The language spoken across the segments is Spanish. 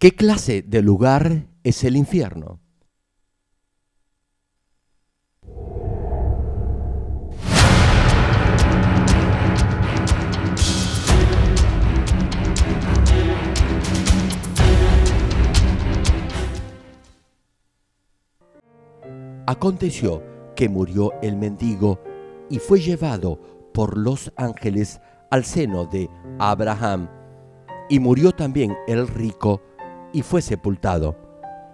¿Qué clase de lugar es el infierno? Aconteció que murió el mendigo y fue llevado por los ángeles al seno de Abraham. Y murió también el rico y fue sepultado.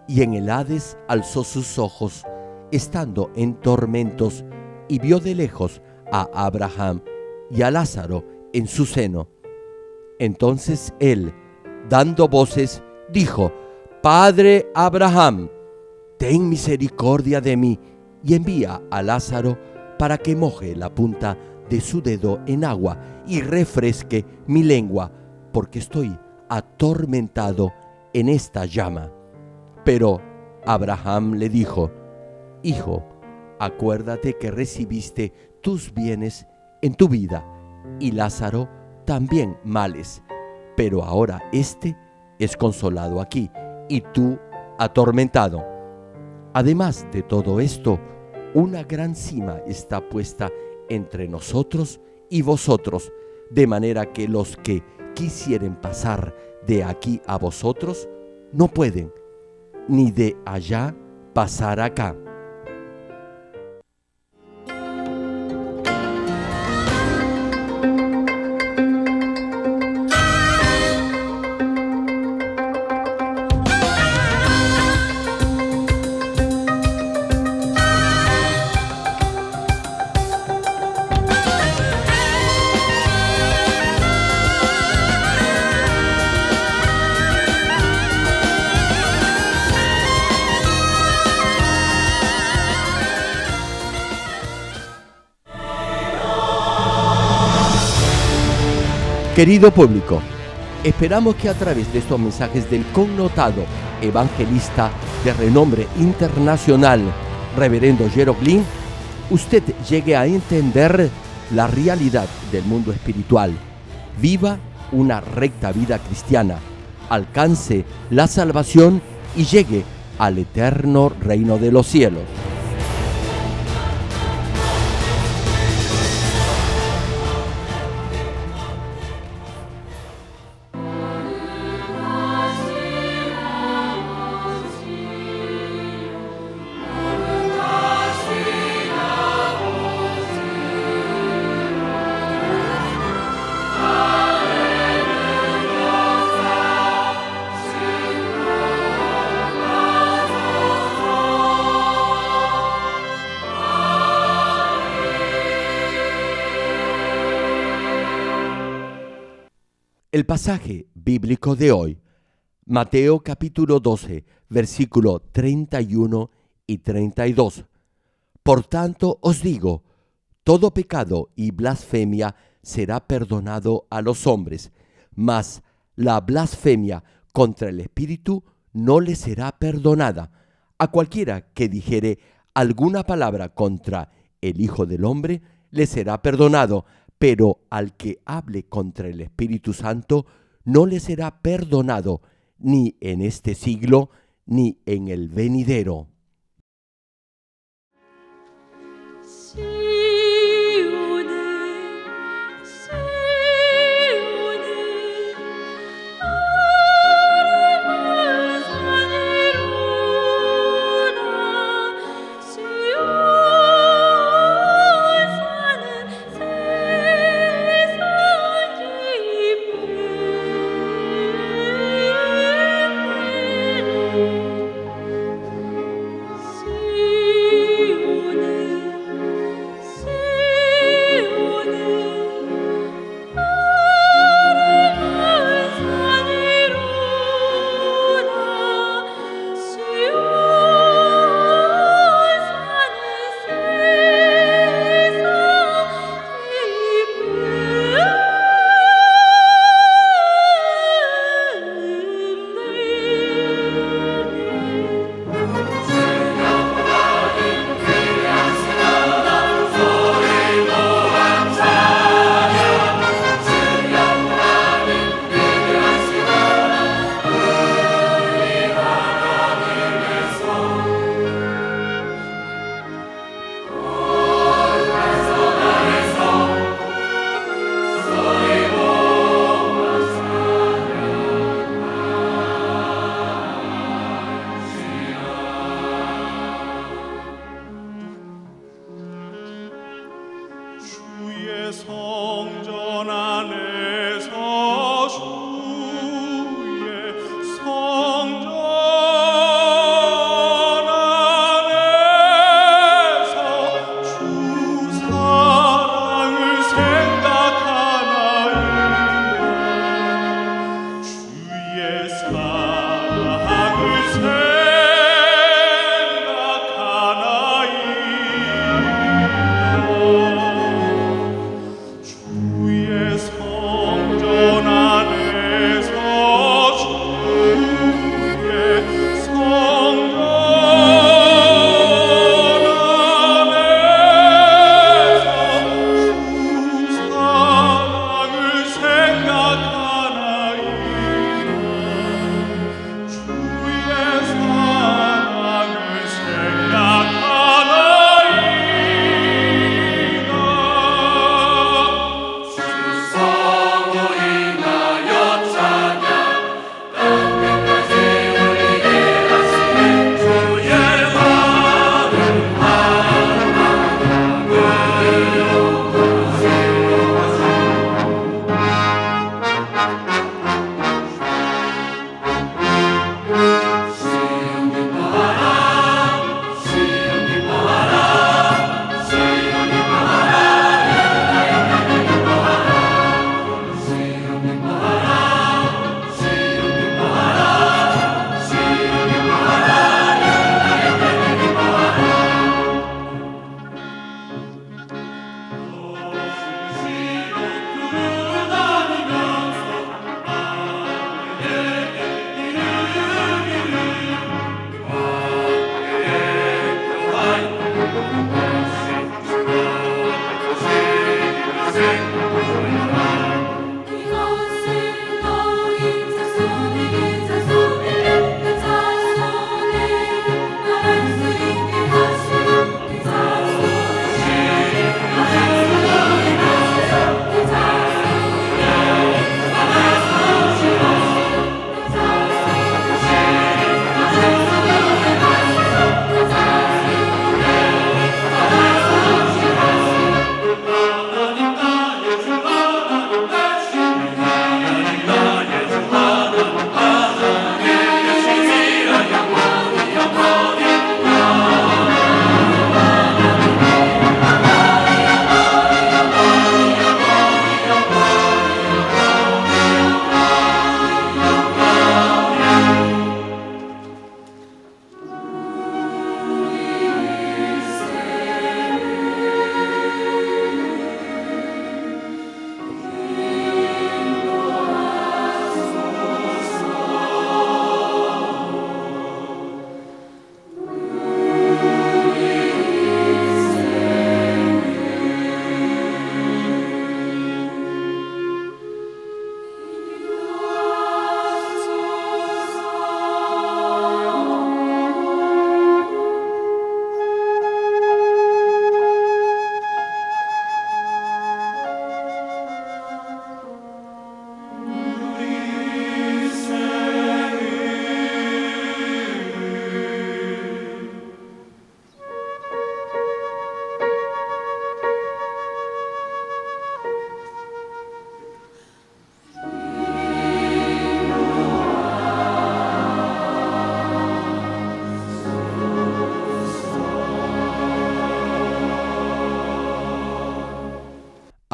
Y en el Hades alzó sus ojos, estando en tormentos, y vio de lejos a Abraham y a Lázaro en su seno. Entonces él, dando voces, dijo: Padre Abraham, ten misericordia de mí, y envía a Lázaro para que moje la punta de su dedo en agua y refresque mi lengua, porque estoy atormentado en esta llama. Pero Abraham le dijo: Hijo, acuérdate que recibiste tus bienes en tu vida, y Lázaro también males, pero ahora éste es consolado aquí, y tú atormentado. Además de todo esto, una gran cima está puesta entre nosotros y vosotros, de manera que los que quisieren pasar de aquí a vosotros no pueden, ni de allá pasar acá. Querido público, esperamos que a través de estos mensajes del connotado evangelista de renombre internacional, Reverendo Jero Glynn, usted llegue a entender la realidad del mundo espiritual, viva una recta vida cristiana, alcance la salvación y llegue al eterno reino de los cielos. El pasaje bíblico de hoy, Mateo capítulo 12, versículo 31 y 32. Por tanto os digo, todo pecado y blasfemia será perdonado a los hombres, mas la blasfemia contra el Espíritu no le será perdonada. A cualquiera que dijere alguna palabra contra el Hijo del Hombre, le será perdonado, pero al que hable contra el Espíritu Santo, no le será perdonado, ni en este siglo, ni en el venidero.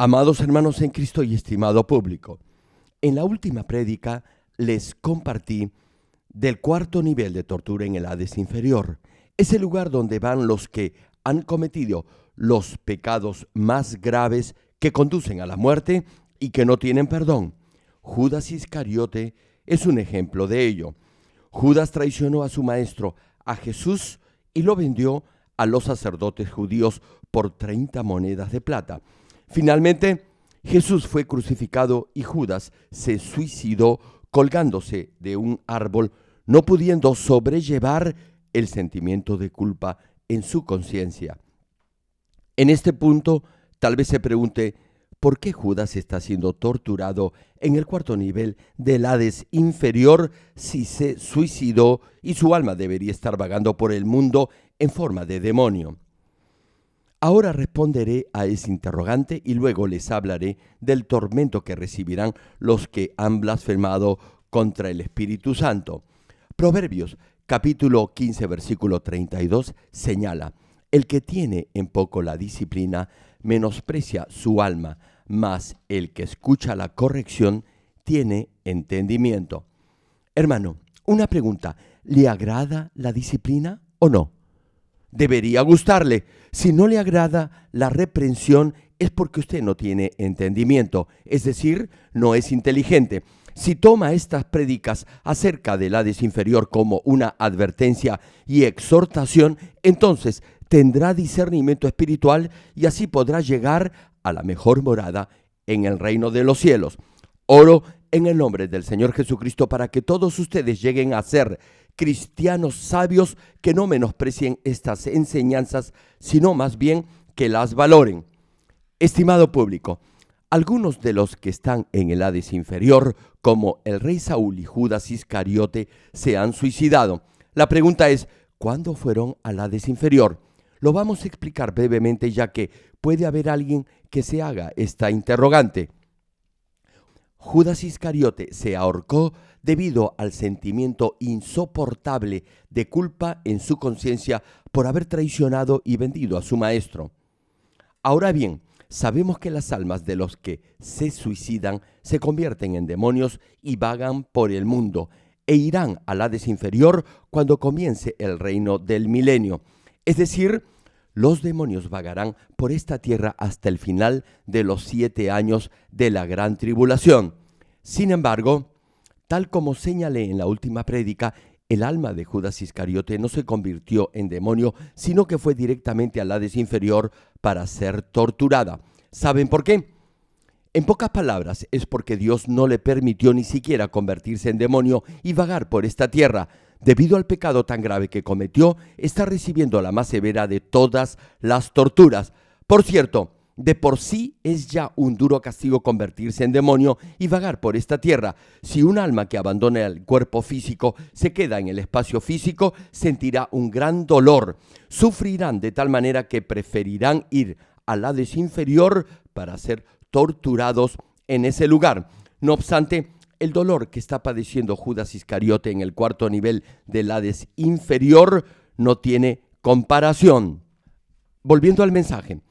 Amados hermanos en Cristo y estimado público, en la última prédica les compartí del cuarto nivel de tortura en el Hades inferior. Es el lugar donde van los que han cometido los pecados más graves que conducen a la muerte y que no tienen perdón. Judas Iscariote es un ejemplo de ello. Judas traicionó a su maestro, a Jesús, y lo vendió a los sacerdotes judíos por 30 monedas de plata. Finalmente, Jesús fue crucificado y Judas se suicidó colgándose de un árbol, no pudiendo sobrellevar el sentimiento de culpa en su conciencia. En este punto, tal vez se pregunte, ¿por qué Judas está siendo torturado en el cuarto nivel del Hades inferior si se suicidó y su alma debería estar vagando por el mundo en forma de demonio? Ahora responderé a ese interrogante y luego les hablaré del tormento que recibirán los que han blasfemado contra el Espíritu Santo. Proverbios capítulo 15 versículo 32 señala: el que tiene en poco la disciplina menosprecia su alma, mas el que escucha la corrección tiene entendimiento. Hermano, una pregunta: ¿Le agrada la disciplina o no? Debería gustarle. Si no le agrada la reprensión, es porque usted no tiene entendimiento, es decir, no es inteligente. Si toma estas prédicas acerca del Hades inferior como una advertencia y exhortación, entonces tendrá discernimiento espiritual y así podrá llegar a la mejor morada en el reino de los cielos. Oro en el nombre del Señor Jesucristo para que todos ustedes lleguen a ser cristianos sabios que no menosprecien estas enseñanzas, sino más bien que las valoren. Estimado público, algunos de los que están en el Hades inferior, como el rey Saúl y Judas Iscariote, se han suicidado. La pregunta es, ¿cuándo fueron al Hades inferior? Lo vamos a explicar brevemente, ya que puede haber alguien que se haga esta interrogante. Judas Iscariote se ahorcó debido al sentimiento insoportable de culpa en su conciencia por haber traicionado y vendido a su maestro. Ahora bien, sabemos que las almas de los que se suicidan se convierten en demonios y vagan por el mundo e irán al Hades inferior cuando comience el reino del milenio. Es decir, los demonios vagarán por esta tierra hasta el final de los 7 años de la gran tribulación. Sin embargo, tal como señalé en la última prédica, el alma de Judas Iscariote no se convirtió en demonio, sino que fue directamente al Hades inferior para ser torturada. ¿Saben por qué? En pocas palabras, es porque Dios no le permitió ni siquiera convertirse en demonio y vagar por esta tierra. Debido al pecado tan grave que cometió, está recibiendo la más severa de todas las torturas. Por cierto, de por sí es ya un duro castigo convertirse en demonio y vagar por esta tierra. Si un alma que abandona el cuerpo físico se queda en el espacio físico, sentirá un gran dolor. Sufrirán de tal manera que preferirán ir al Hades inferior para ser torturados en ese lugar. No obstante, el dolor que está padeciendo Judas Iscariote en el 4º nivel del Hades inferior no tiene comparación. Volviendo al mensaje,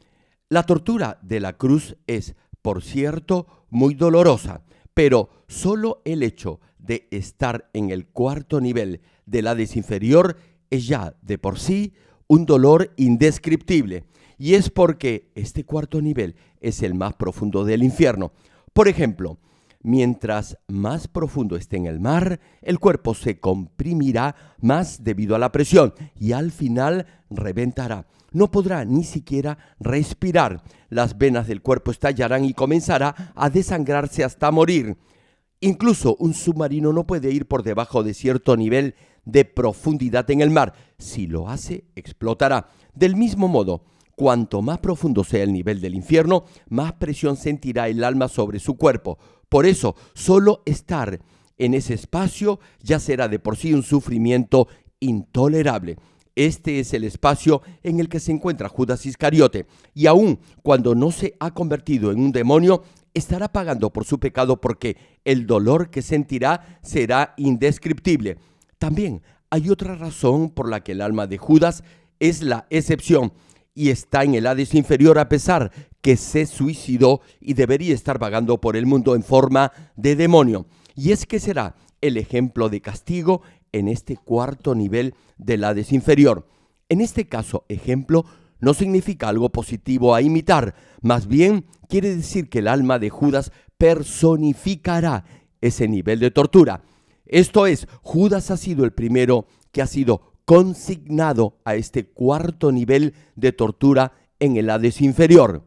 la tortura de la cruz es, por cierto, muy dolorosa, pero solo el hecho de estar en el 4º nivel del Hades inferior es ya de por sí un dolor indescriptible. Y es porque este 4º nivel es el más profundo del infierno. Por ejemplo, mientras más profundo esté en el mar, el cuerpo se comprimirá más debido a la presión y al final reventará. No podrá ni siquiera respirar. Las venas del cuerpo estallarán y comenzará a desangrarse hasta morir. Incluso un submarino no puede ir por debajo de cierto nivel de profundidad en el mar. Si lo hace, explotará. Del mismo modo, cuanto más profundo sea el nivel del infierno, más presión sentirá el alma sobre su cuerpo. Por eso, solo estar en ese espacio ya será de por sí un sufrimiento intolerable. Este es el espacio en el que se encuentra Judas Iscariote, y aun cuando no se ha convertido en un demonio, estará pagando por su pecado porque el dolor que sentirá será indescriptible. También hay otra razón por la que el alma de Judas es la excepción y está en el Hades inferior a pesar que se suicidó y debería estar vagando por el mundo en forma de demonio. Y es que será el ejemplo de castigo en este 4º nivel del Hades inferior. En este caso, ejemplo no significa algo positivo a imitar, más bien quiere decir que el alma de Judas personificará ese nivel de tortura. Esto es, Judas ha sido el primero que ha sido consignado a este 4º nivel de tortura en el Hades inferior.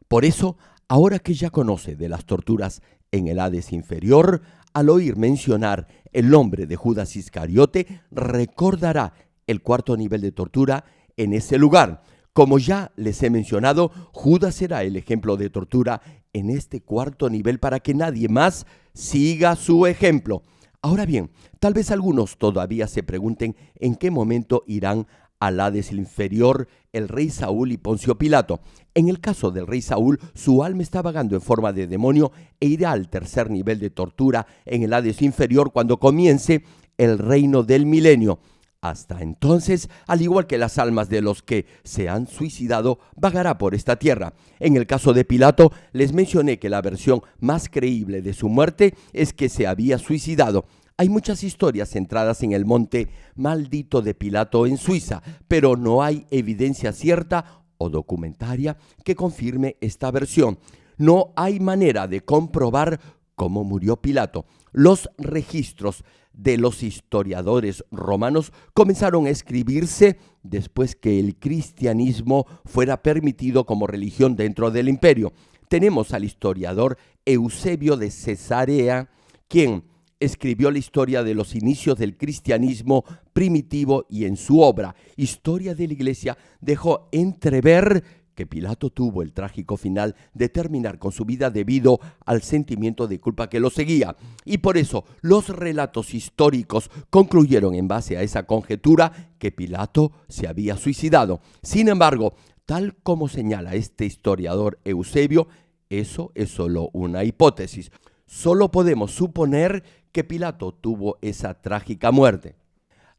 Por eso, ahora que ya conoce de las torturas en el Hades inferior, al oír mencionar el nombre de Judas Iscariote, recordará el 4º nivel de tortura en ese lugar. Como ya les he mencionado, Judas será el ejemplo de tortura en este 4º nivel para que nadie más siga su ejemplo. Ahora bien, tal vez algunos todavía se pregunten en qué momento irán al Hades inferior el rey Saúl y Poncio Pilato. En el caso del rey Saúl, su alma está vagando en forma de demonio e irá al 3er nivel de tortura en el Hades inferior cuando comience el reino del milenio. Hasta entonces, al igual que las almas de los que se han suicidado, vagará por esta tierra. En el caso de Pilato, les mencioné que la versión más creíble de su muerte es que se había suicidado. Hay muchas historias centradas en el monte maldito de Pilato en Suiza, pero no hay evidencia cierta o documentaria que confirme esta versión. No hay manera de comprobar cómo murió Pilato. Los registros de los historiadores romanos comenzaron a escribirse después que el cristianismo fuera permitido como religión dentro del imperio. Tenemos al historiador Eusebio de Cesarea, quien escribió la historia de los inicios del cristianismo primitivo, y en su obra Historia de la Iglesia dejó entrever que Pilato tuvo el trágico final de terminar con su vida debido al sentimiento de culpa que lo seguía. Y por eso los relatos históricos concluyeron en base a esa conjetura que Pilato se había suicidado. Sin embargo, tal como señala este historiador Eusebio, eso es solo una hipótesis. Solo podemos suponer que Pilato tuvo esa trágica muerte.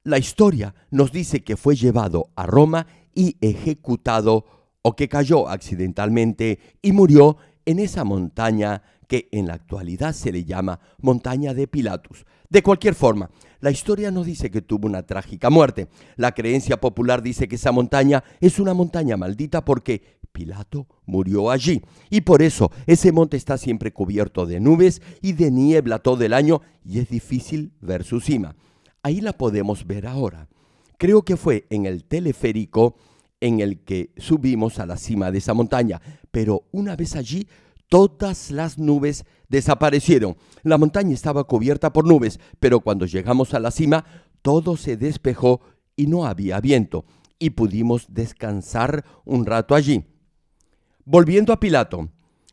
La historia nos dice que fue llevado a Roma y ejecutado, o que cayó accidentalmente y murió en esa montaña que en la actualidad se le llama Montaña de Pilatus. De cualquier forma, la historia nos dice que tuvo una trágica muerte. La creencia popular dice que esa montaña es una montaña maldita porque Pilato murió allí. Y por eso ese monte está siempre cubierto de nubes y de niebla todo el año y es difícil ver su cima. Ahí la podemos ver ahora. Creo que fue en el teleférico en el que subimos a la cima de esa montaña, pero una vez allí, todas las nubes desaparecieron. La montaña estaba cubierta por nubes, pero cuando llegamos a la cima, todo se despejó y no había viento, y pudimos descansar un rato allí. Volviendo a Pilato,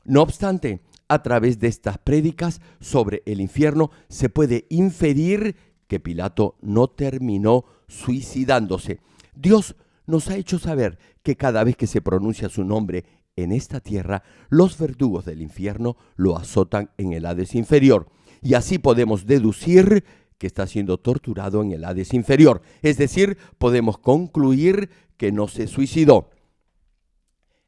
no obstante, a través de estas prédicas sobre el infierno, se puede inferir que Pilato no terminó suicidándose. Dios nos ha hecho saber que cada vez que se pronuncia su nombre en esta tierra, los verdugos del infierno lo azotan en el Hades inferior. Y así podemos deducir que está siendo torturado en el Hades inferior. Es decir, podemos concluir que no se suicidó.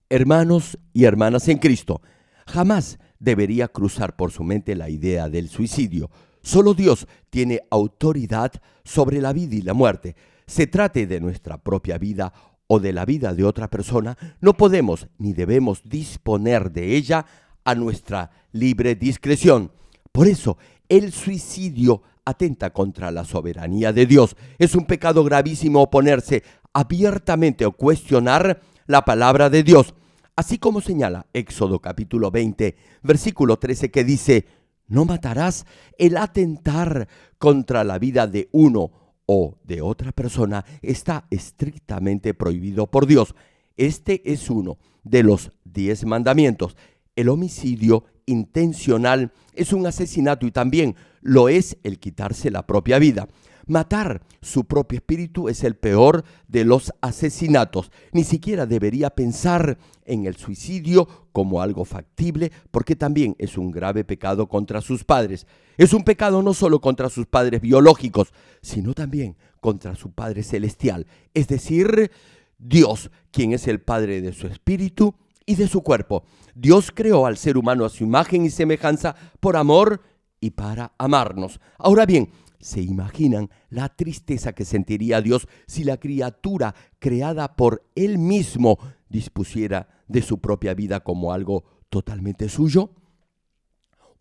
Hermanos y hermanas en Cristo, jamás debería cruzar por su mente la idea del suicidio. Solo Dios tiene autoridad sobre la vida y la muerte. Se trate de nuestra propia vida o de la vida de otra persona, no podemos ni debemos disponer de ella a nuestra libre discreción. Por eso, el suicidio atenta contra la soberanía de Dios. Es un pecado gravísimo oponerse abiertamente o cuestionar la palabra de Dios. Así como señala Éxodo capítulo 20, versículo 13, que dice: no matarás. El atentar contra la vida de uno o de otra persona está estrictamente prohibido por Dios. Este es uno de los 10 mandamientos. El homicidio intencional es un asesinato y también lo es el quitarse la propia vida. Matar su propio espíritu es el peor de los asesinatos. Ni siquiera debería pensar en el suicidio como algo factible, porque también es un grave pecado contra sus padres. Es un pecado no solo contra sus padres biológicos, sino también contra su Padre Celestial, es decir, Dios, quien es el Padre de su espíritu y de su cuerpo. Dios creó al ser humano a su imagen y semejanza por amor y para amarnos. Ahora bien, ¿se imaginan la tristeza que sentiría Dios si la criatura creada por Él mismo dispusiera de su propia vida como algo totalmente suyo?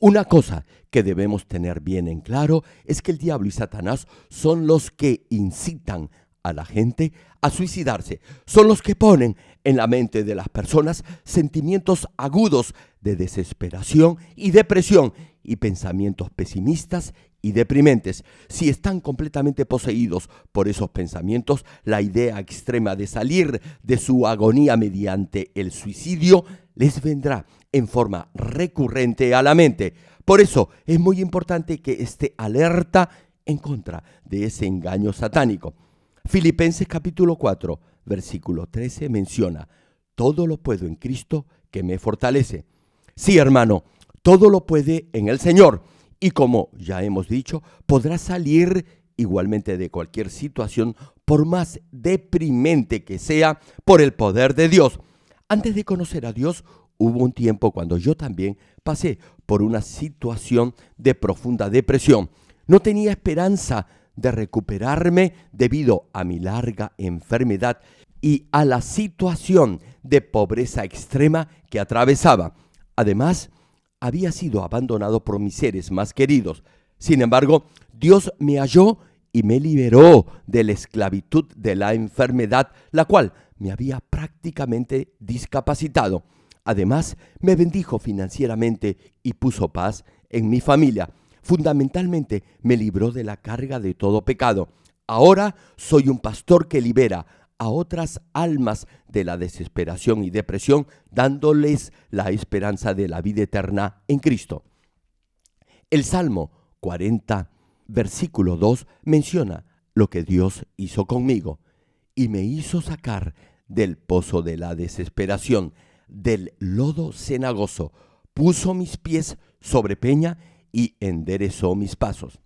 Una cosa que debemos tener bien en claro es que el diablo y Satanás son los que incitan a la gente a suicidarse. Son los que ponen en la mente de las personas sentimientos agudos de desesperación y depresión y pensamientos pesimistas y deprimentes. Si están completamente poseídos por esos pensamientos, la idea extrema de salir de su agonía mediante el suicidio les vendrá en forma recurrente a la mente. Por eso es muy importante que esté alerta en contra de ese engaño satánico. Filipenses capítulo 4, versículo 13 menciona: todo lo puedo en Cristo que me fortalece. Sí, hermano, todo lo puede en el Señor. Y como ya hemos dicho, podrá salir igualmente de cualquier situación, por más deprimente que sea, por el poder de Dios. Antes de conocer a Dios, hubo un tiempo cuando yo también pasé por una situación de profunda depresión. No tenía esperanza de recuperarme debido a mi larga enfermedad y a la situación de pobreza extrema que atravesaba. Además, había sido abandonado por mis seres más queridos. Sin embargo, Dios me halló y me liberó de la esclavitud de la enfermedad, la cual me había prácticamente discapacitado. Además, me bendijo financieramente y puso paz en mi familia. Fundamentalmente, me libró de la carga de todo pecado. Ahora soy un pastor que libera a otras almas de la desesperación y depresión, dándoles la esperanza de la vida eterna en Cristo. El Salmo 40, versículo 2, menciona lo que Dios hizo conmigo y me hizo sacar del pozo de la desesperación, del lodo cenagoso, puso mis pies sobre peña y enderezó mis pasos.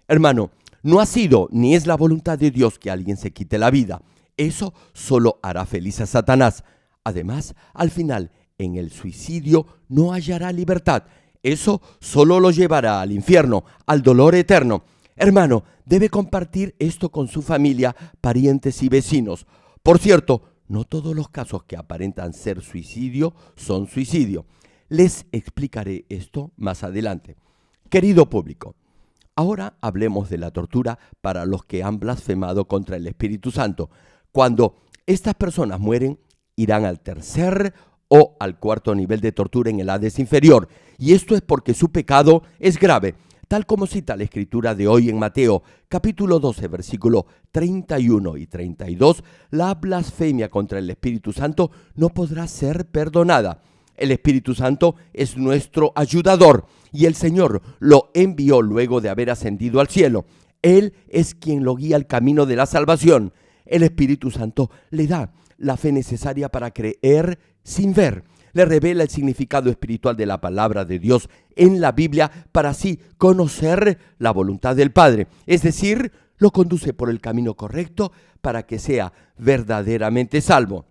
Hermano, no ha sido ni es la voluntad de Dios que alguien se quite la vida. Eso solo hará feliz a Satanás. Además, al final, en el suicidio no hallará libertad. Eso solo lo llevará al infierno, al dolor eterno. Hermano, debe compartir esto con su familia, parientes y vecinos. Por cierto, no todos los casos que aparentan ser suicidio son suicidio. Les explicaré esto más adelante. Querido público, ahora hablemos de la tortura para los que han blasfemado contra el Espíritu Santo. Cuando estas personas mueren, irán al tercer o al cuarto nivel de tortura en el Hades inferior. Y esto es porque su pecado es grave, tal como cita la escritura de hoy en Mateo, capítulo 12, versículo 31 y 32, la blasfemia contra el Espíritu Santo no podrá ser perdonada. El Espíritu Santo es nuestro ayudador y el Señor lo envió luego de haber ascendido al cielo. Él es quien lo guía al camino de la salvación. El Espíritu Santo le da la fe necesaria para creer sin ver. Le revela el significado espiritual de la palabra de Dios en la Biblia para así conocer la voluntad del Padre. Es decir, lo conduce por el camino correcto para que sea verdaderamente salvo.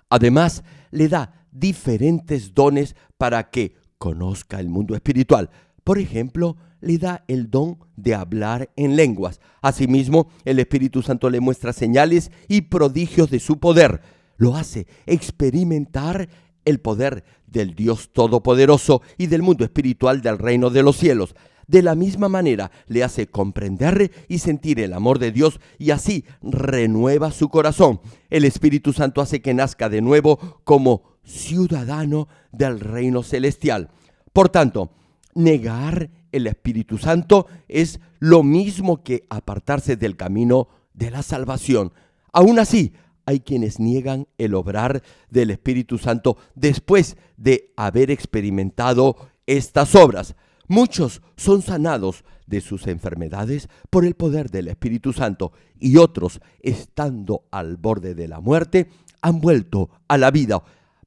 Además, le da diferentes dones para que conozca el mundo espiritual. Por ejemplo, le da el don de hablar en lenguas. Asimismo, el Espíritu Santo le muestra señales y prodigios de su poder. Lo hace experimentar el poder del Dios Todopoderoso y del mundo espiritual del reino de los cielos. De la misma manera, le hace comprender y sentir el amor de Dios y así renueva su corazón. El Espíritu Santo hace que nazca de nuevo como ciudadano del reino celestial. Por tanto, negar el Espíritu Santo es lo mismo que apartarse del camino de la salvación. Aún así, hay quienes niegan el obrar del Espíritu Santo después de haber experimentado estas obras. Muchos son sanados de sus enfermedades por el poder del Espíritu Santo y otros, estando al borde de la muerte, han vuelto a la vida,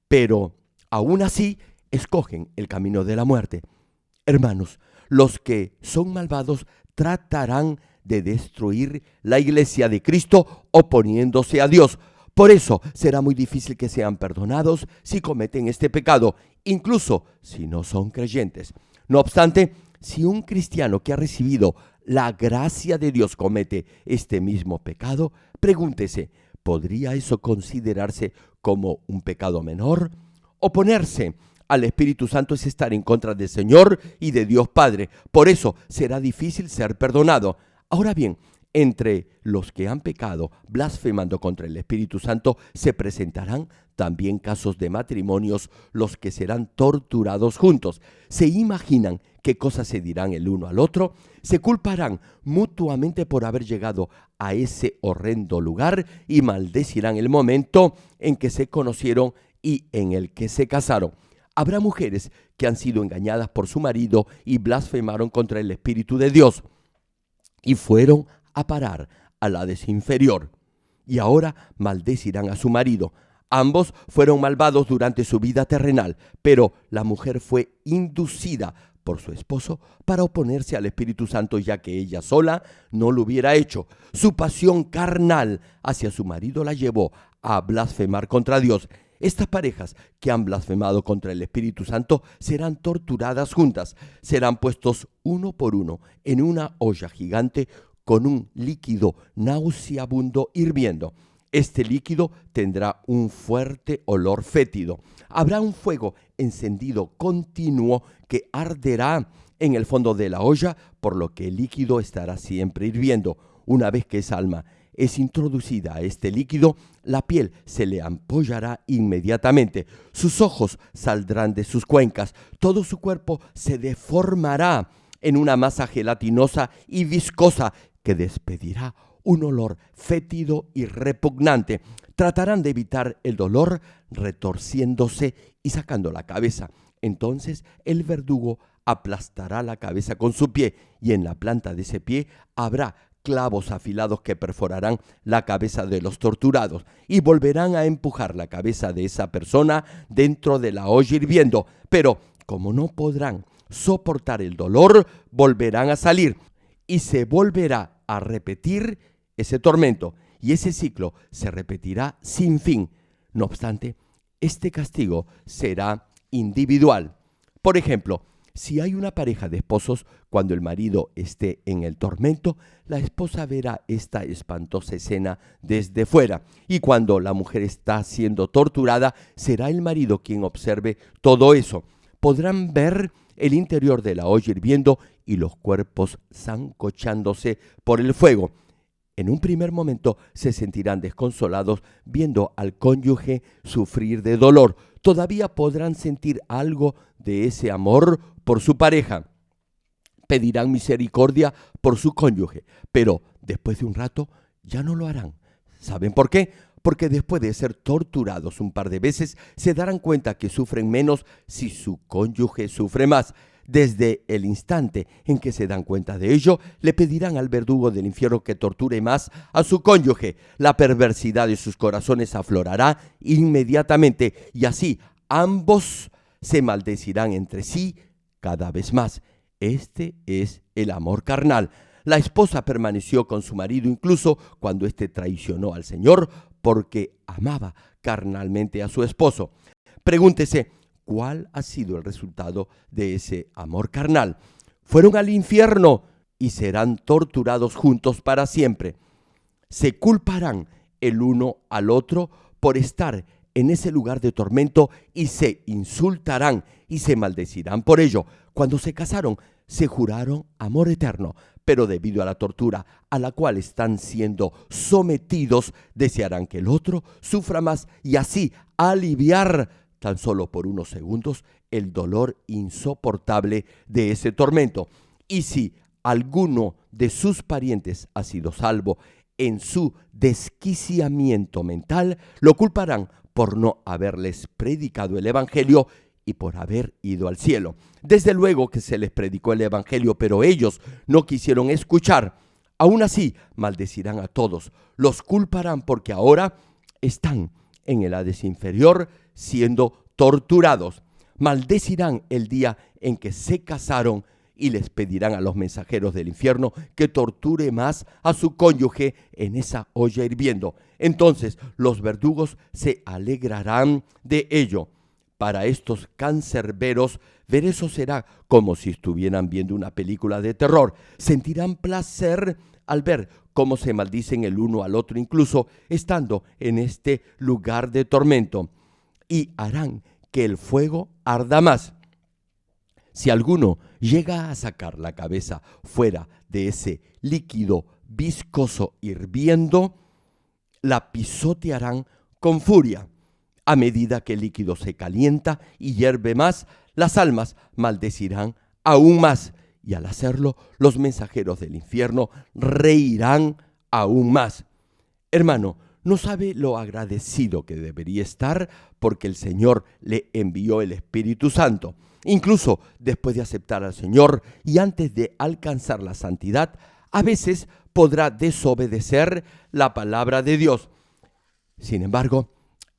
pero aún así escogen el camino de la muerte. Hermanos, los que son malvados tratarán de destruir la iglesia de Cristo oponiéndose a Dios. Por eso será muy difícil que sean perdonados si cometen este pecado, incluso si no son creyentes. No obstante, si un cristiano que ha recibido la gracia de Dios comete este mismo pecado, pregúntese, ¿podría eso considerarse como un pecado menor? Oponerse al Espíritu Santo es estar en contra del Señor y de Dios Padre. Por eso será difícil ser perdonado. Ahora bien, entre los que han pecado blasfemando contra el Espíritu Santo se presentarán también casos de matrimonios los que serán torturados juntos. ¿Se imaginan qué cosas se dirán el uno al otro? Se culparán mutuamente por haber llegado a ese horrendo lugar y maldecirán el momento en que se conocieron y en el que se casaron. Habrá mujeres que han sido engañadas por su marido y blasfemaron contra el Espíritu de Dios y fueron a parar al Hades inferior, y ahora maldecirán a su marido. Ambos fueron malvados durante su vida terrenal, pero la mujer fue inducida por su esposo para oponerse al Espíritu Santo, ya que ella sola no lo hubiera hecho. Su pasión carnal hacia su marido la llevó a blasfemar contra Dios. Estas parejas que han blasfemado contra el Espíritu Santo serán torturadas juntas, serán puestos uno por uno en una olla gigante con un líquido nauseabundo hirviendo. Este líquido tendrá un fuerte olor fétido. Habrá un fuego encendido continuo que arderá en el fondo de la olla, por lo que el líquido estará siempre hirviendo. Una vez que esa alma es introducida a este líquido, la piel se le ampollará inmediatamente, sus ojos saldrán de sus cuencas, todo su cuerpo se deformará en una masa gelatinosa y viscosa que despedirá un olor fétido y repugnante. Tratarán de evitar el dolor retorciéndose y sacando la cabeza. Entonces el verdugo aplastará la cabeza con su pie y en la planta de ese pie habrá clavos afilados que perforarán la cabeza de los torturados y volverán a empujar la cabeza de esa persona dentro de la olla hirviendo. Pero como no podrán soportar el dolor, volverán a salir y se volverá a repetir ese tormento y ese ciclo se repetirá sin fin. No obstante, este castigo será individual. Por ejemplo, si hay una pareja de esposos, cuando el marido esté en el tormento, la esposa verá esta espantosa escena desde fuera. Y cuando la mujer está siendo torturada, será el marido quien observe todo eso. Podrán ver el interior de la olla hirviendo y los cuerpos sancochándose por el fuego. En un primer momento se sentirán desconsolados viendo al cónyuge sufrir de dolor. Todavía podrán sentir algo de ese amor por su pareja. Pedirán misericordia por su cónyuge, pero después de un rato ya no lo harán. ¿Saben por qué? Porque después de ser torturados un par de veces, se darán cuenta que sufren menos si su cónyuge sufre más. Desde el instante en que se dan cuenta de ello, le pedirán al verdugo del infierno que torture más a su cónyuge. La perversidad de sus corazones aflorará inmediatamente y así ambos se maldecirán entre sí cada vez más. Este es el amor carnal. La esposa permaneció con su marido incluso cuando éste traicionó al Señor porque amaba carnalmente a su esposo. Pregúntese, ¿cuál ha sido el resultado de ese amor carnal? Fueron al infierno y serán torturados juntos para siempre. Se culparán el uno al otro por estar en ese lugar de tormento y se insultarán y se maldecirán por ello. Cuando se casaron, se juraron amor eterno, pero debido a la tortura a la cual están siendo sometidos, desearán que el otro sufra más y así aliviar tan solo por unos segundos el dolor insoportable de ese tormento. Y si alguno de sus parientes ha sido salvo en su desquiciamiento mental, lo culparán por no haberles predicado el Evangelio y por haber ido al cielo. Desde luego que se les predicó el Evangelio, pero ellos no quisieron escuchar. Aún así, maldecirán a todos, los culparán porque ahora están en el Hades inferior siendo torturados. Maldecirán el día en que se casaron y les pedirán a los mensajeros del infierno que torture más a su cónyuge en esa olla hirviendo. Entonces los verdugos se alegrarán de ello. Para estos cancerberos, ver eso será como si estuvieran viendo una película de terror. Sentirán placer al ver cómo se maldicen el uno al otro, incluso estando en este lugar de tormento, y harán que el fuego arda más. Si alguno llega a sacar la cabeza fuera de ese líquido viscoso hirviendo, la pisotearán con furia. A medida que el líquido se calienta y hierve más, las almas maldecirán aún más, y al hacerlo, los mensajeros del infierno reirán aún más. Hermano, no sabe lo agradecido que debería estar porque el Señor le envió el Espíritu Santo. Incluso después de aceptar al Señor y antes de alcanzar la santidad, a veces podrá desobedecer la palabra de Dios. Sin embargo,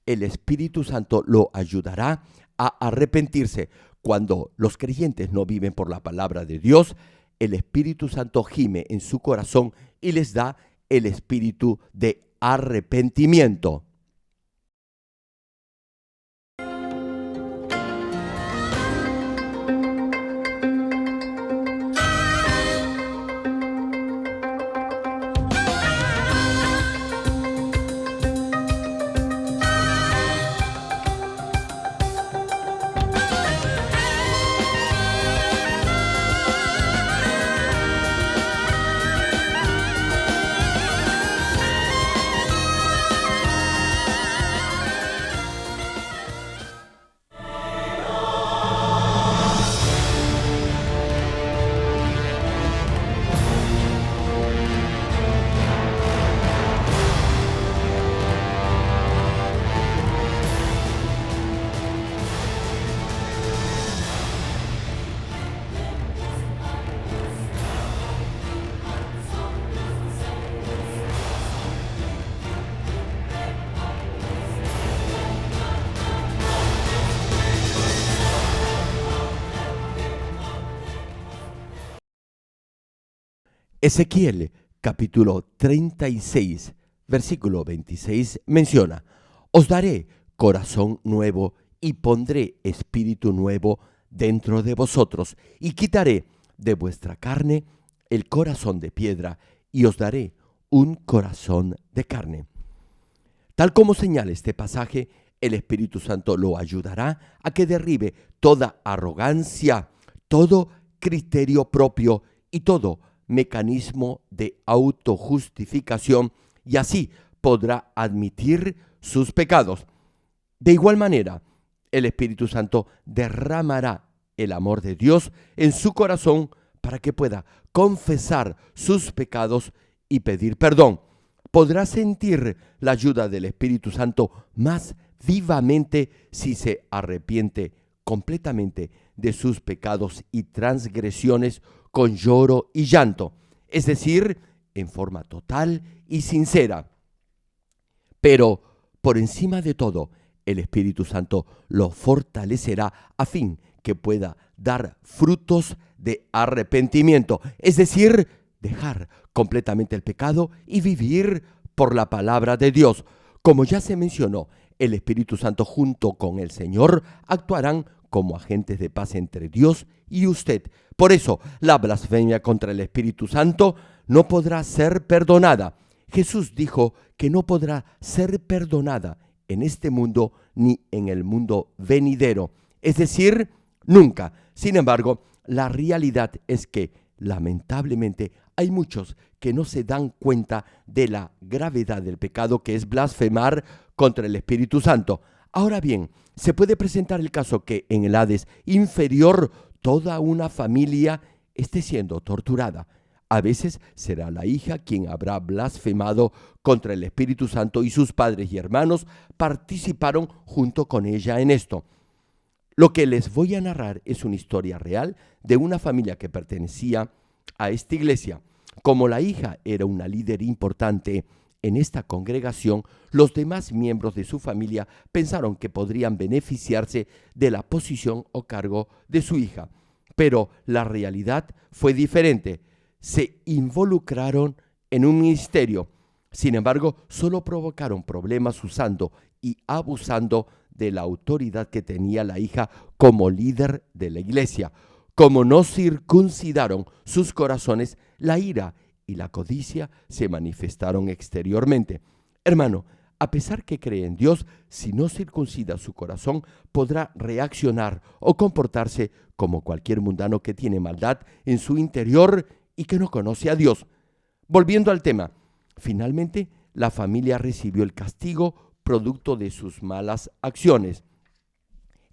el Espíritu Santo lo ayudará a arrepentirse. Cuando los creyentes no viven por la palabra de Dios, el Espíritu Santo gime en su corazón y les da el espíritu de arrepentimiento. Ezequiel capítulo 36, versículo 26 menciona: Os daré corazón nuevo y pondré espíritu nuevo dentro de vosotros, y quitaré de vuestra carne el corazón de piedra, y os daré un corazón de carne. Tal como señala este pasaje, el Espíritu Santo lo ayudará a que derribe toda arrogancia, todo criterio propio y todo mecanismo de autojustificación, y así podrá admitir sus pecados. De igual manera, el Espíritu Santo derramará el amor de Dios en su corazón para que pueda confesar sus pecados y pedir perdón. Podrá sentir la ayuda del Espíritu Santo más vivamente si se arrepiente completamente de sus pecados y transgresiones con lloro y llanto, es decir, en forma total y sincera. Pero por encima de todo, el Espíritu Santo lo fortalecerá a fin que pueda dar frutos de arrepentimiento, es decir, dejar completamente el pecado y vivir por la palabra de Dios. Como ya se mencionó, el Espíritu Santo junto con el Señor actuarán como agentes de paz entre Dios y usted. Por eso, la blasfemia contra el Espíritu Santo no podrá ser perdonada. Jesús dijo que no podrá ser perdonada en este mundo ni en el mundo venidero, es decir, nunca. Sin embargo, la realidad es que, lamentablemente, hay muchos que no se dan cuenta de la gravedad del pecado que es blasfemar contra el Espíritu Santo. Ahora bien, se puede presentar el caso que en el Hades inferior toda una familia esté siendo torturada. A veces será la hija quien habrá blasfemado contra el Espíritu Santo y sus padres y hermanos participaron junto con ella en esto. Lo que les voy a narrar es una historia real de una familia que pertenecía a esta iglesia. Como la hija era una líder importante en esta congregación, los demás miembros de su familia pensaron que podrían beneficiarse de la posición o cargo de su hija. Pero la realidad fue diferente. Se involucraron en un ministerio. Sin embargo, solo provocaron problemas usando y abusando de la autoridad que tenía la hija como líder de la iglesia. Como no circuncidaron sus corazones, la ira y la codicia se manifestaron exteriormente. Hermano, a pesar que cree en Dios, si no circuncida su corazón, podrá reaccionar o comportarse como cualquier mundano que tiene maldad en su interior y que no conoce a Dios. Volviendo al tema, finalmente la familia recibió el castigo producto de sus malas acciones.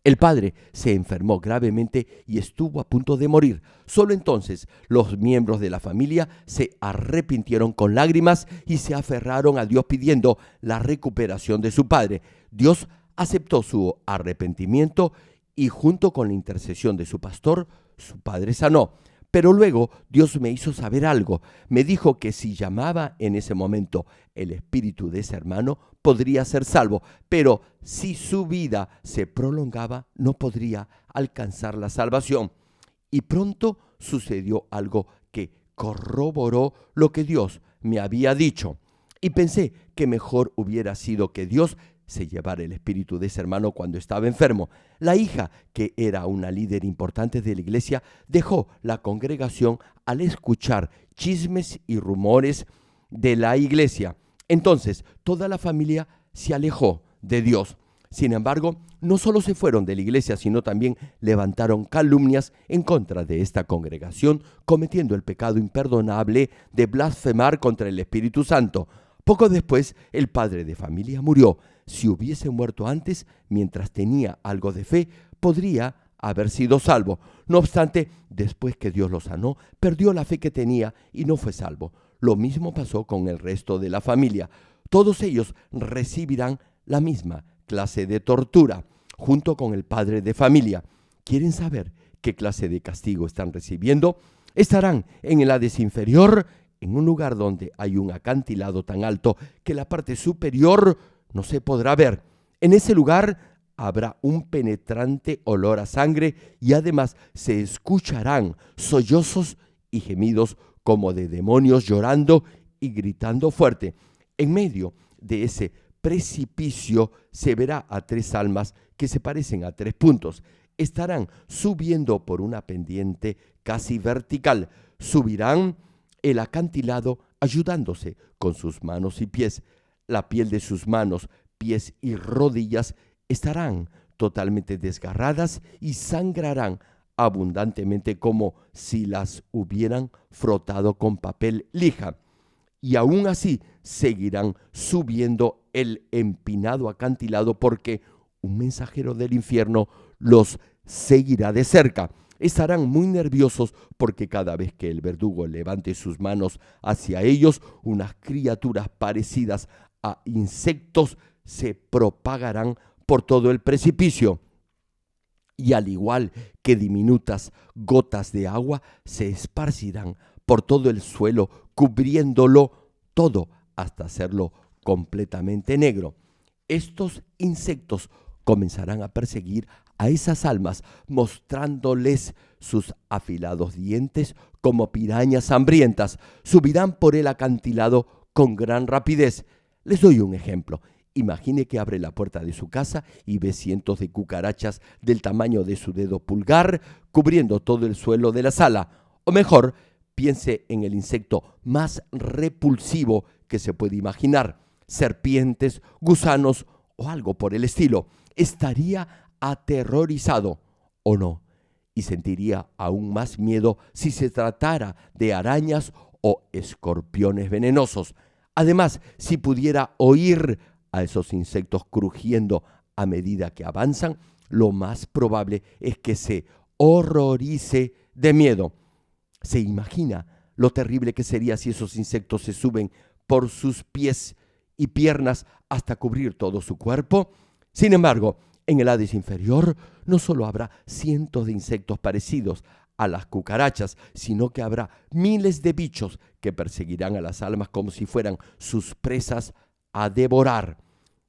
El padre se enfermó gravemente y estuvo a punto de morir. Solo entonces los miembros de la familia se arrepintieron con lágrimas y se aferraron a Dios pidiendo la recuperación de su padre. Dios aceptó su arrepentimiento y junto con la intercesión de su pastor, su padre sanó. Pero luego Dios me hizo saber algo. Me dijo que si llamaba en ese momento el espíritu de ese hermano, podría ser salvo. Pero si su vida se prolongaba, no podría alcanzar la salvación. Y pronto sucedió algo que corroboró lo que Dios me había dicho. Y pensé que mejor hubiera sido que Dios se llevara el espíritu de ese hermano cuando estaba enfermo. La hija, que era una líder importante de la iglesia, dejó la congregación al escuchar chismes y rumores de la iglesia. Entonces, toda la familia se alejó de Dios. Sin embargo, no solo se fueron de la iglesia, sino también levantaron calumnias en contra de esta congregación, cometiendo el pecado imperdonable de blasfemar contra el Espíritu Santo. Poco después, el padre de familia murió. Si hubiese muerto antes, mientras tenía algo de fe, podría haber sido salvo. No obstante, después que Dios lo sanó, perdió la fe que tenía y no fue salvo. Lo mismo pasó con el resto de la familia. Todos ellos recibirán la misma clase de tortura, junto con el padre de familia. ¿Quieren saber qué clase de castigo están recibiendo? Estarán en el Hades inferior, en un lugar donde hay un acantilado tan alto que la parte superior no se podrá ver. En ese lugar habrá un penetrante olor a sangre y además se escucharán sollozos y gemidos como de demonios llorando y gritando fuerte. En medio de ese precipicio se verá a tres almas que se parecen a tres puntos. Estarán subiendo por una pendiente casi vertical. Subirán el acantilado ayudándose con sus manos y pies. La piel de sus manos, pies y rodillas estarán totalmente desgarradas y sangrarán abundantemente como si las hubieran frotado con papel lija. Y aún así seguirán subiendo el empinado acantilado porque un mensajero del infierno los seguirá de cerca. Estarán muy nerviosos porque cada vez que el verdugo levante sus manos hacia ellos, unas criaturas parecidas a insectos se propagarán por todo el precipicio. Y al igual que diminutas gotas de agua, se esparcirán por todo el suelo, cubriéndolo todo hasta hacerlo completamente negro. Estos insectos comenzarán a perseguir a esas almas, mostrándoles sus afilados dientes como pirañas hambrientas. Subirán por el acantilado con gran rapidez. Les doy un ejemplo. Imagine que abre la puerta de su casa y ve cientos de cucarachas del tamaño de su dedo pulgar cubriendo todo el suelo de la sala. O mejor, piense en el insecto más repulsivo que se puede imaginar. Serpientes, gusanos o algo por el estilo. Estaría aterrorizado, ¿o no? Y sentiría aún más miedo si se tratara de arañas o escorpiones venenosos. Además, si pudiera oír a esos insectos crujiendo a medida que avanzan, lo más probable es que se horrorice de miedo. ¿Se imagina lo terrible que sería si esos insectos se suben por sus pies y piernas hasta cubrir todo su cuerpo? Sin embargo, en el Hades inferior no solo habrá cientos de insectos parecidos a las cucarachas, sino que habrá miles de bichos que perseguirán a las almas como si fueran sus presas a devorar.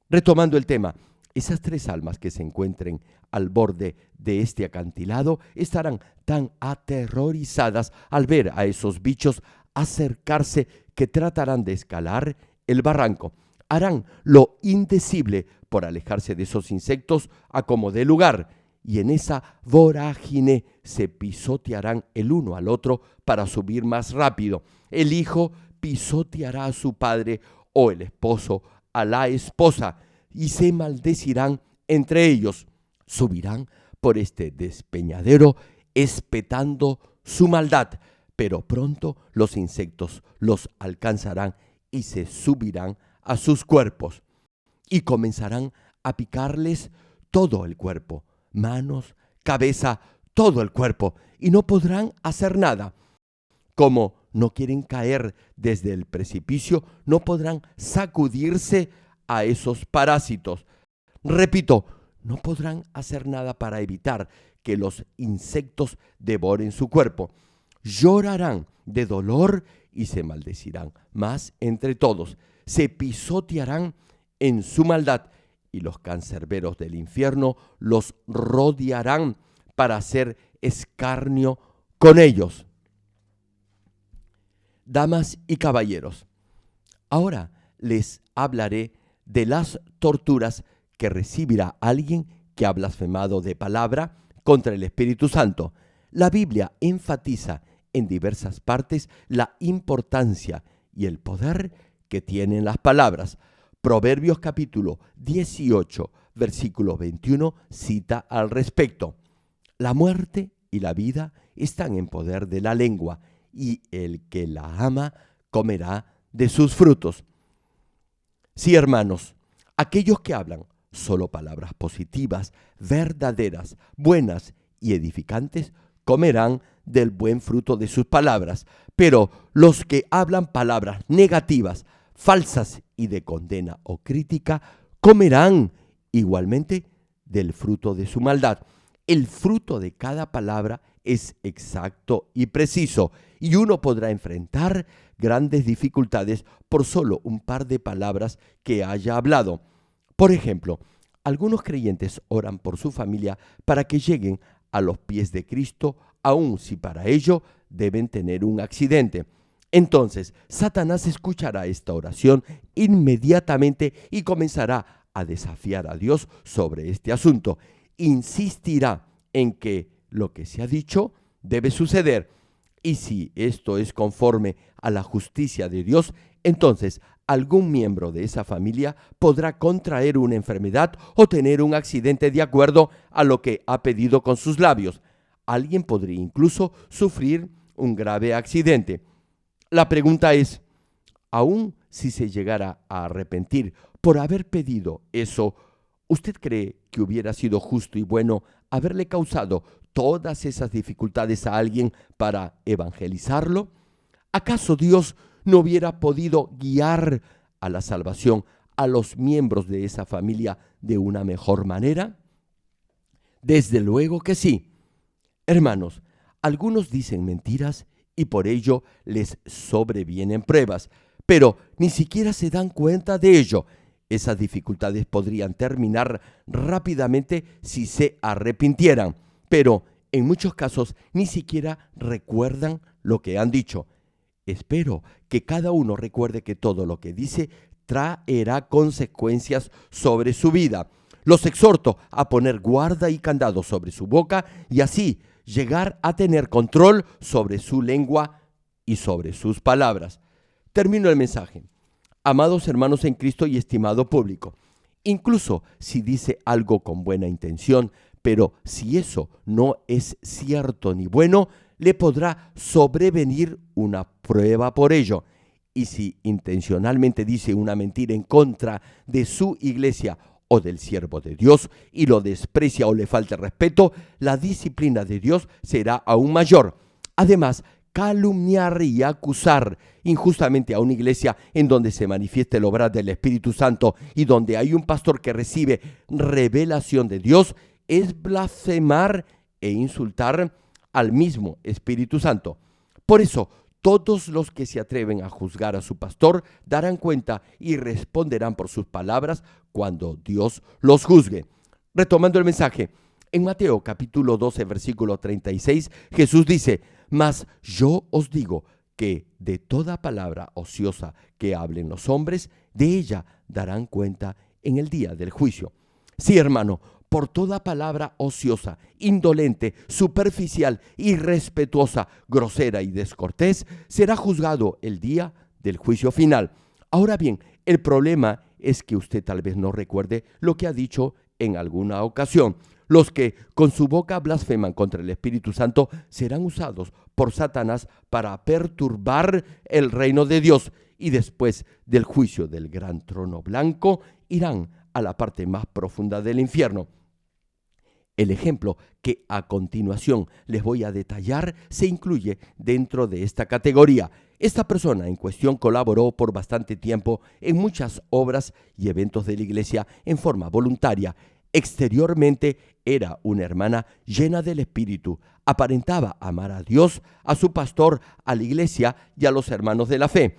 Retomando el tema, esas tres almas que se encuentren al borde de este acantilado estarán tan aterrorizadas al ver a esos bichos acercarse que tratarán de escalar el barranco. Harán lo indecible por alejarse de esos insectos a como dé lugar, y en esa vorágine se pisotearán el uno al otro para subir más rápido. El hijo pisoteará a su padre o el esposo a la esposa y se maldecirán entre ellos. Subirán por este despeñadero espetando su maldad, pero pronto los insectos los alcanzarán y se subirán a sus cuerpos y comenzarán a picarles todo el cuerpo, manos, cabeza, todo el cuerpo, y no podrán hacer nada. Como no quieren caer desde el precipicio, no podrán sacudirse a esos parásitos. Repito, no podrán hacer nada para evitar que los insectos devoren su cuerpo. Llorarán de dolor y se maldecirán más entre todos. Se pisotearán en su maldad y los cancerberos del infierno los rodearán para hacer escarnio con ellos. Damas y caballeros, ahora les hablaré de las torturas que recibirá alguien que ha blasfemado de palabra contra el Espíritu Santo. La Biblia enfatiza en diversas partes la importancia y el poder que tienen las palabras. Proverbios capítulo 18, versículo 21 cita al respecto: la muerte y la vida están en poder de la lengua, y el que la ama comerá de sus frutos. Sí, hermanos, aquellos que hablan solo palabras positivas, verdaderas, buenas y edificantes, comerán del buen fruto de sus palabras, pero los que hablan palabras negativas, falsas y de condena o crítica, comerán igualmente del fruto de su maldad. El fruto de cada palabra es exacto y preciso, y uno podrá enfrentar grandes dificultades por solo un par de palabras que haya hablado. Por ejemplo, algunos creyentes oran por su familia para que lleguen a los pies de Cristo, aun si para ello deben tener un accidente. Entonces, Satanás escuchará esta oración inmediatamente y comenzará a desafiar a Dios sobre este asunto. Insistirá en que lo que se ha dicho debe suceder. Y si esto es conforme a la justicia de Dios, entonces algún miembro de esa familia podrá contraer una enfermedad o tener un accidente de acuerdo a lo que ha pedido con sus labios. Alguien podría incluso sufrir un grave accidente. La pregunta es, aun si se llegara a arrepentir por haber pedido eso, ¿usted cree que hubiera sido justo y bueno haberle causado todas esas dificultades a alguien para evangelizarlo? ¿Acaso Dios no hubiera podido guiar a la salvación a los miembros de esa familia de una mejor manera? Desde luego que sí. Hermanos, algunos dicen mentiras y por ello les sobrevienen pruebas, pero ni siquiera se dan cuenta de ello. Esas dificultades podrían terminar rápidamente si se arrepintieran, pero en muchos casos ni siquiera recuerdan lo que han dicho. Espero que cada uno recuerde que todo lo que dice traerá consecuencias sobre su vida. Los exhorto a poner guarda y candado sobre su boca y así llegar a tener control sobre su lengua y sobre sus palabras. Termino el mensaje. Amados hermanos en Cristo y estimado público, incluso si dice algo con buena intención, pero si eso no es cierto ni bueno, le podrá sobrevenir una prueba por ello. Y si intencionalmente dice una mentira en contra de su iglesia o del siervo de Dios y lo desprecia o le falta respeto, la disciplina de Dios será aún mayor. Además, calumniar y acusar injustamente a una iglesia en donde se manifiesta el obrar del Espíritu Santo y donde hay un pastor que recibe revelación de Dios es blasfemar e insultar al mismo Espíritu Santo. Por eso, todos los que se atreven a juzgar a su pastor darán cuenta y responderán por sus palabras cuando Dios los juzgue. Retomando el mensaje, en Mateo capítulo 12, versículo 36, Jesús dice: «Mas yo os digo que de toda palabra ociosa que hablen los hombres, de ella darán cuenta en el día del juicio». Sí, hermano, por toda palabra ociosa, indolente, superficial, irrespetuosa, grosera y descortés, será juzgado el día del juicio final. Ahora bien, el problema es que usted tal vez no recuerde lo que ha dicho en alguna ocasión. Los que con su boca blasfeman contra el Espíritu Santo serán usados por Satanás para perturbar el reino de Dios y después del juicio del gran trono blanco irán a la parte más profunda del infierno. El ejemplo que a continuación les voy a detallar se incluye dentro de esta categoría. Esta persona en cuestión colaboró por bastante tiempo en muchas obras y eventos de la iglesia en forma voluntaria. Exteriormente era una hermana llena del Espíritu. Aparentaba amar a Dios, a su pastor, a la iglesia y a los hermanos de la fe.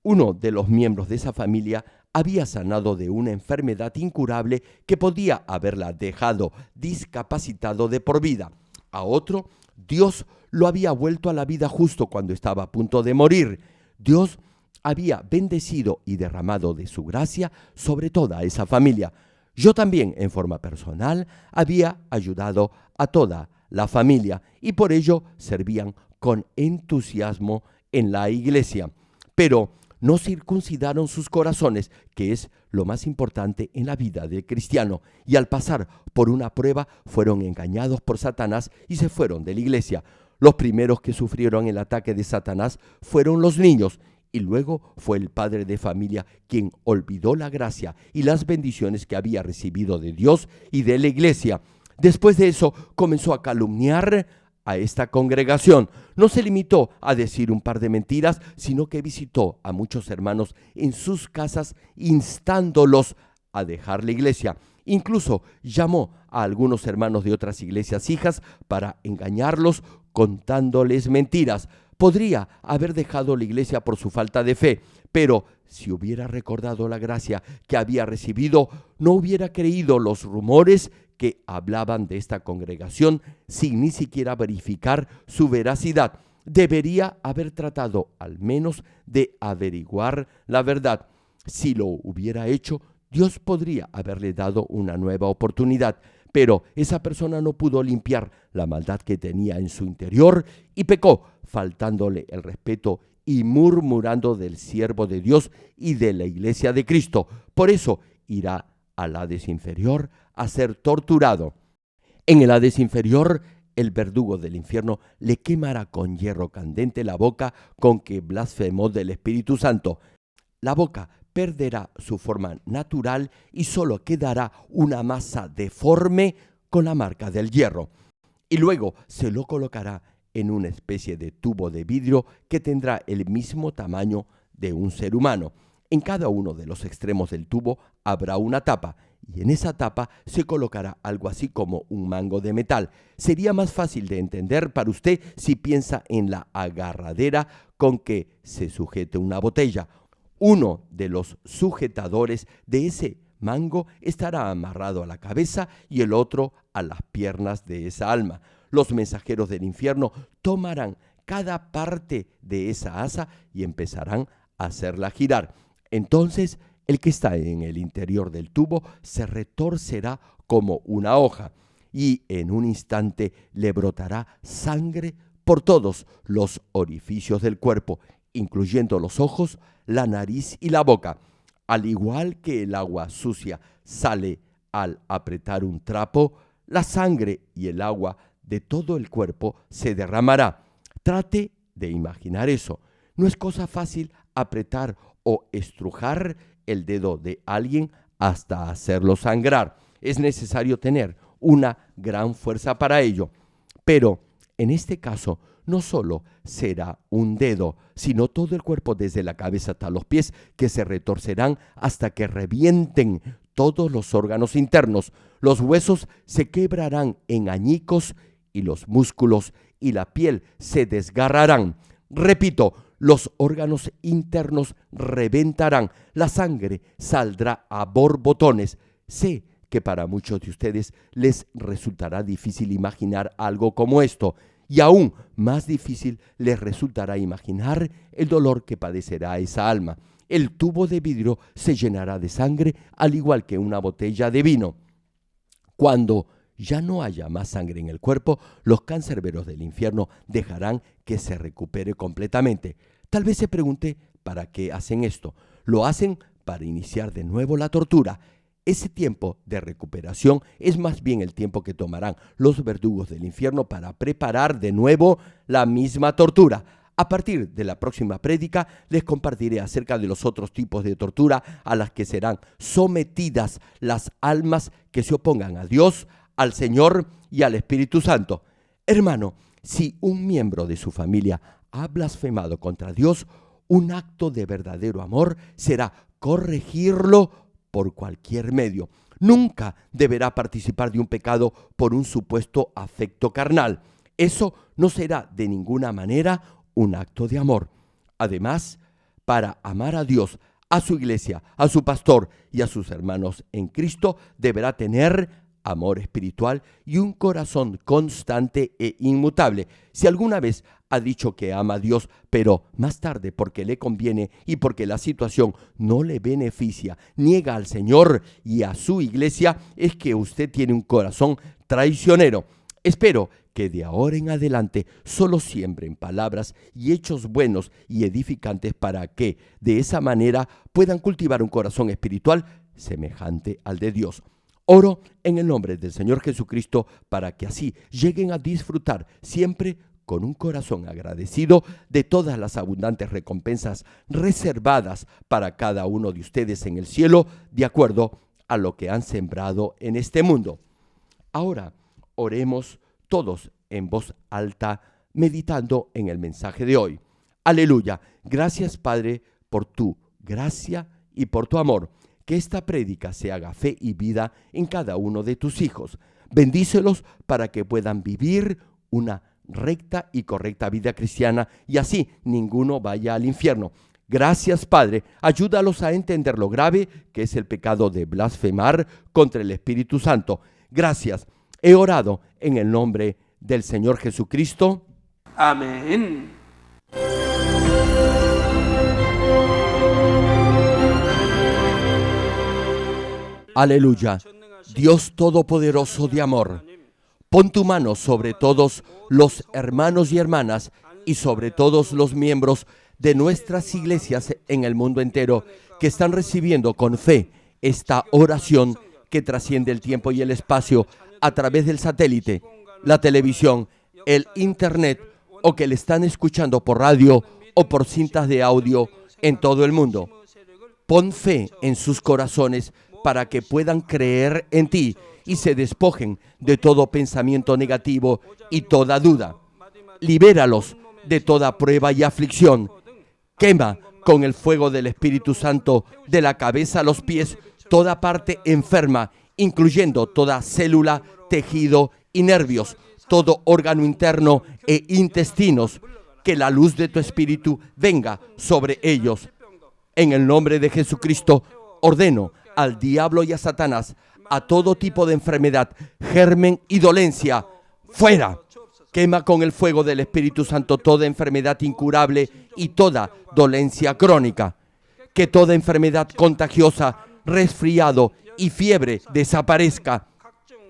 Uno de los miembros de esa familia había sanado de una enfermedad incurable que podía haberla dejado discapacitado de por vida. A otro, Dios lo había vuelto a la vida justo cuando estaba a punto de morir. Dios había bendecido y derramado de su gracia sobre toda esa familia. Yo también, en forma personal, había ayudado a toda la familia y por ello servían con entusiasmo en la iglesia. Pero no circuncidaron sus corazones, que es lo más importante en la vida del cristiano, y al pasar por una prueba fueron engañados por Satanás y se fueron de la iglesia. Los primeros que sufrieron el ataque de Satanás fueron los niños, y luego fue el padre de familia quien olvidó la gracia y las bendiciones que había recibido de Dios y de la iglesia. Después de eso comenzó a calumniar a esta congregación. No se limitó a decir un par de mentiras, sino que visitó a muchos hermanos en sus casas instándolos a dejar la iglesia. Incluso llamó a algunos hermanos de otras iglesias hijas para engañarlos contándoles mentiras. Podría haber dejado la iglesia por su falta de fe, pero si hubiera recordado la gracia que había recibido, no hubiera creído los rumores que hablaban de esta congregación sin ni siquiera verificar su veracidad. debería haber tratado al menos de averiguar la verdad. Si lo hubiera hecho, Dios podría haberle dado una nueva oportunidad, pero esa persona no pudo limpiar la maldad que tenía en su interior y pecó, faltándole el respeto y murmurando del siervo de Dios y de la iglesia de Cristo. Por eso irá al Hades inferior a ser torturado. En el Hades inferior, el verdugo del infierno le quemará con hierro candente la boca con que blasfemó del Espíritu Santo. La boca perderá su forma natural y solo quedará una masa deforme con la marca del hierro. Y luego se lo colocará en una especie de tubo de vidrio que tendrá el mismo tamaño de un ser humano. En cada uno de los extremos del tubo habrá una tapa, y en esa tapa se colocará algo así como un mango de metal. Sería más fácil de entender para usted si piensa en la agarradera con que se sujete una botella. Uno de los sujetadores de ese mango estará amarrado a la cabeza y el otro a las piernas de esa alma. Los mensajeros del infierno tomarán cada parte de esa asa y empezarán a hacerla girar. Entonces, el que está en el interior del tubo se retorcerá como una hoja y en un instante le brotará sangre por todos los orificios del cuerpo, incluyendo los ojos, la nariz y la boca. Al igual que el agua sucia sale al apretar un trapo, la sangre y el agua de todo el cuerpo se derramará. Trate de imaginar eso. No es cosa fácil apretar o estrujar el dedo de alguien hasta hacerlo sangrar. Es necesario tener una gran fuerza para ello. Pero en este caso, no solo será un dedo, sino todo el cuerpo desde la cabeza hasta los pies que se retorcerán hasta que revienten todos los órganos internos. Los huesos se quebrarán en añicos y los músculos y la piel se desgarrarán. Repito, los órganos internos reventarán, la sangre saldrá a borbotones. Sé que para muchos de ustedes les resultará difícil imaginar algo como esto, y aún más difícil les resultará imaginar el dolor que padecerá esa alma. El tubo de vidrio se llenará de sangre al igual que una botella de vino. Cuando ya no haya más sangre en el cuerpo, los cancerberos del infierno dejarán que se recupere completamente. Tal vez se pregunte, ¿para qué hacen esto? Lo hacen para iniciar de nuevo la tortura. Ese tiempo de recuperación es más bien el tiempo que tomarán los verdugos del infierno para preparar de nuevo la misma tortura. A partir de la próxima prédica les compartiré acerca de los otros tipos de tortura a las que serán sometidas las almas que se opongan a Dios, al Señor y al Espíritu Santo. Hermano, si un miembro de su familia ha blasfemado contra Dios, un acto de verdadero amor será corregirlo por cualquier medio. Nunca deberá participar de un pecado por un supuesto afecto carnal. Eso no será de ninguna manera un acto de amor. Además, para amar a Dios, a su iglesia, a su pastor y a sus hermanos en Cristo, deberá tener amor espiritual y un corazón constante e inmutable. Si alguna vez ha dicho que ama a Dios, pero más tarde, porque le conviene y porque la situación no le beneficia, niega al Señor y a su iglesia, es que usted tiene un corazón traicionero. Espero que de ahora en adelante solo siembren palabras y hechos buenos y edificantes para que de esa manera puedan cultivar un corazón espiritual semejante al de Dios. Oro en el nombre del Señor Jesucristo para que así lleguen a disfrutar siempre con un corazón agradecido de todas las abundantes recompensas reservadas para cada uno de ustedes en el cielo, de acuerdo a lo que han sembrado en este mundo. Ahora, oremos todos en voz alta, meditando en el mensaje de hoy. Aleluya. Gracias, Padre, por tu gracia y por tu amor. Que esta prédica se haga fe y vida en cada uno de tus hijos. Bendícelos para que puedan vivir una recta y correcta vida cristiana y así ninguno vaya al infierno. Gracias, Padre. Ayúdalos a entender lo grave que es el pecado de blasfemar contra el Espíritu Santo. Gracias. He orado en el nombre del Señor Jesucristo. 아멘. Aleluya. Dios Todopoderoso de amor, pon tu mano sobre todos los hermanos y hermanas y sobre todos los miembros de nuestras iglesias en el mundo entero que están recibiendo con fe esta oración que trasciende el tiempo y el espacio a través del satélite, la televisión, el internet o que le están escuchando por radio o por cintas de audio en todo el mundo. Pon fe en sus corazones para que puedan creer en ti y se despojen de todo pensamiento negativo y toda duda. Libéralos de toda prueba y aflicción. Quema con el fuego del Espíritu Santo de la cabeza a los pies toda parte enferma, incluyendo toda célula, tejido y nervios, todo órgano interno e intestinos. Que la luz de tu Espíritu venga sobre ellos. En el nombre de Jesucristo, ordeno al diablo y a Satanás, a todo tipo de enfermedad, germen y dolencia, fuera. Quema con el fuego del Espíritu Santo toda enfermedad incurable y toda dolencia crónica. Que toda enfermedad contagiosa, resfriado y fiebre desaparezca.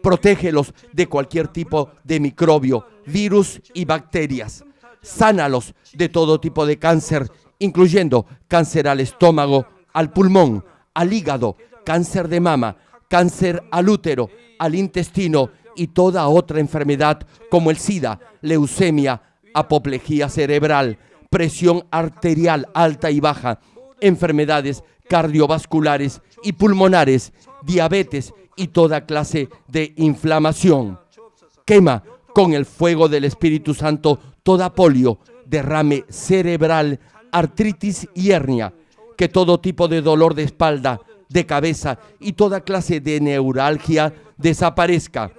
Protégelos de cualquier tipo de microbio, virus y bacterias. Sánalos de todo tipo de cáncer, incluyendo cáncer al estómago, al pulmón, al hígado, cáncer de mama, cáncer al útero, al intestino y toda otra enfermedad como el SIDA, leucemia, apoplejía cerebral, presión arterial alta y baja, enfermedades cardiovasculares y pulmonares, diabetes y toda clase de inflamación. Quema con el fuego del Espíritu Santo toda polio, derrame cerebral, artritis y hernia. Que todo tipo de dolor de espalda, de cabeza y toda clase de neuralgia desaparezca.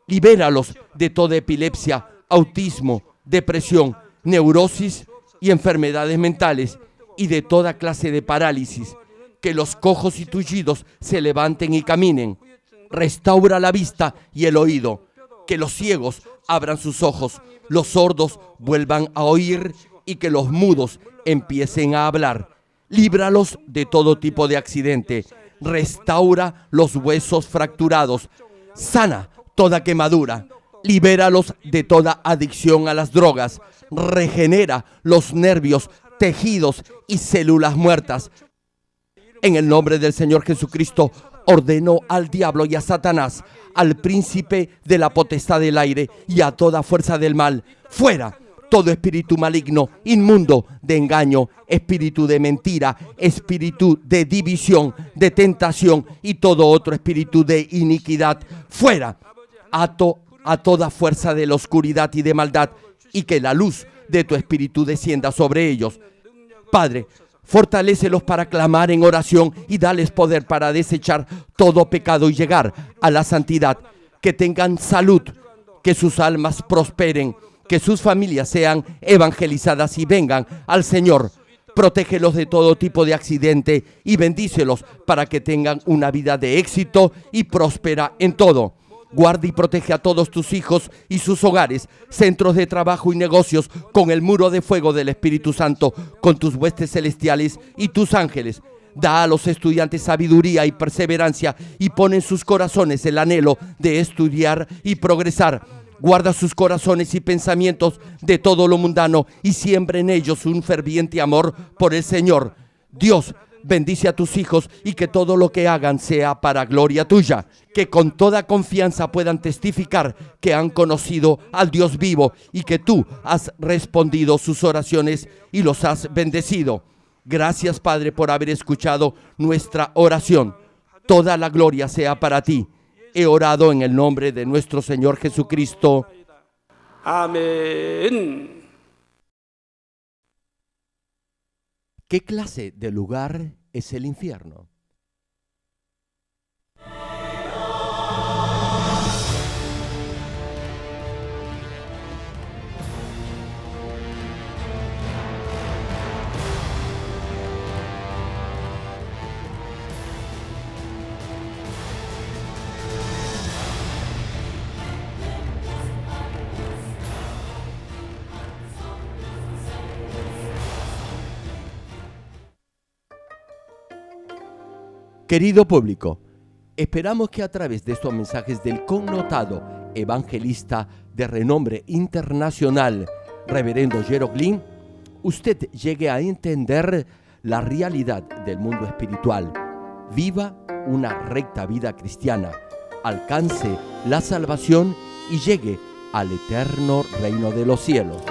Libéralos de toda epilepsia, autismo, depresión, neurosis y enfermedades mentales y de toda clase de parálisis. Que los cojos y tullidos se levanten y caminen. Restaura la vista y el oído. Que los ciegos abran sus ojos, los sordos vuelvan a oír y que los mudos empiecen a hablar. Líbralos de todo tipo de accidente. Restaura los huesos fracturados. Sana toda quemadura. Libéralos de toda adicción a las drogas. Regenera los nervios, tejidos y células muertas. En el nombre del Señor Jesucristo, ordeno al diablo y a Satanás, al príncipe de la potestad del aire y a toda fuerza del mal, fuera. Todo espíritu maligno, inmundo, de engaño, espíritu de mentira, espíritu de división, de tentación y todo otro espíritu de iniquidad, fuera. Ato a toda fuerza de la oscuridad y de maldad y que la luz de tu espíritu descienda sobre ellos. Padre, fortalécelos para clamar en oración y dales poder para desechar todo pecado y llegar a la santidad. Que tengan salud, que sus almas prosperen, que sus familias sean evangelizadas y vengan al Señor. Protégelos de todo tipo de accidente y bendícelos para que tengan una vida de éxito y próspera en todo. Guarda y protege a todos tus hijos y sus hogares, centros de trabajo y negocios con el muro de fuego del Espíritu Santo, con tus huestes celestiales y tus ángeles. Da a los estudiantes sabiduría y perseverancia y pon en sus corazones el anhelo de estudiar y progresar. Guarda sus corazones y pensamientos de todo lo mundano y siembra en ellos un ferviente amor por el Señor. Dios, bendice a tus hijos y que todo lo que hagan sea para gloria tuya. Que con toda confianza puedan testificar que han conocido al Dios vivo y que tú has respondido sus oraciones y los has bendecido. Gracias, Padre, por haber escuchado nuestra oración. Toda la gloria sea para ti. He orado en el nombre de nuestro Señor Jesucristo. 아멘. ¿Qué clase de lugar es el infierno? Querido público, esperamos que a través de estos mensajes del connotado evangelista de renombre internacional, Reverendo Jero Glynn, usted llegue a entender la realidad del mundo espiritual, viva una recta vida cristiana, alcance la salvación y llegue al eterno reino de los cielos.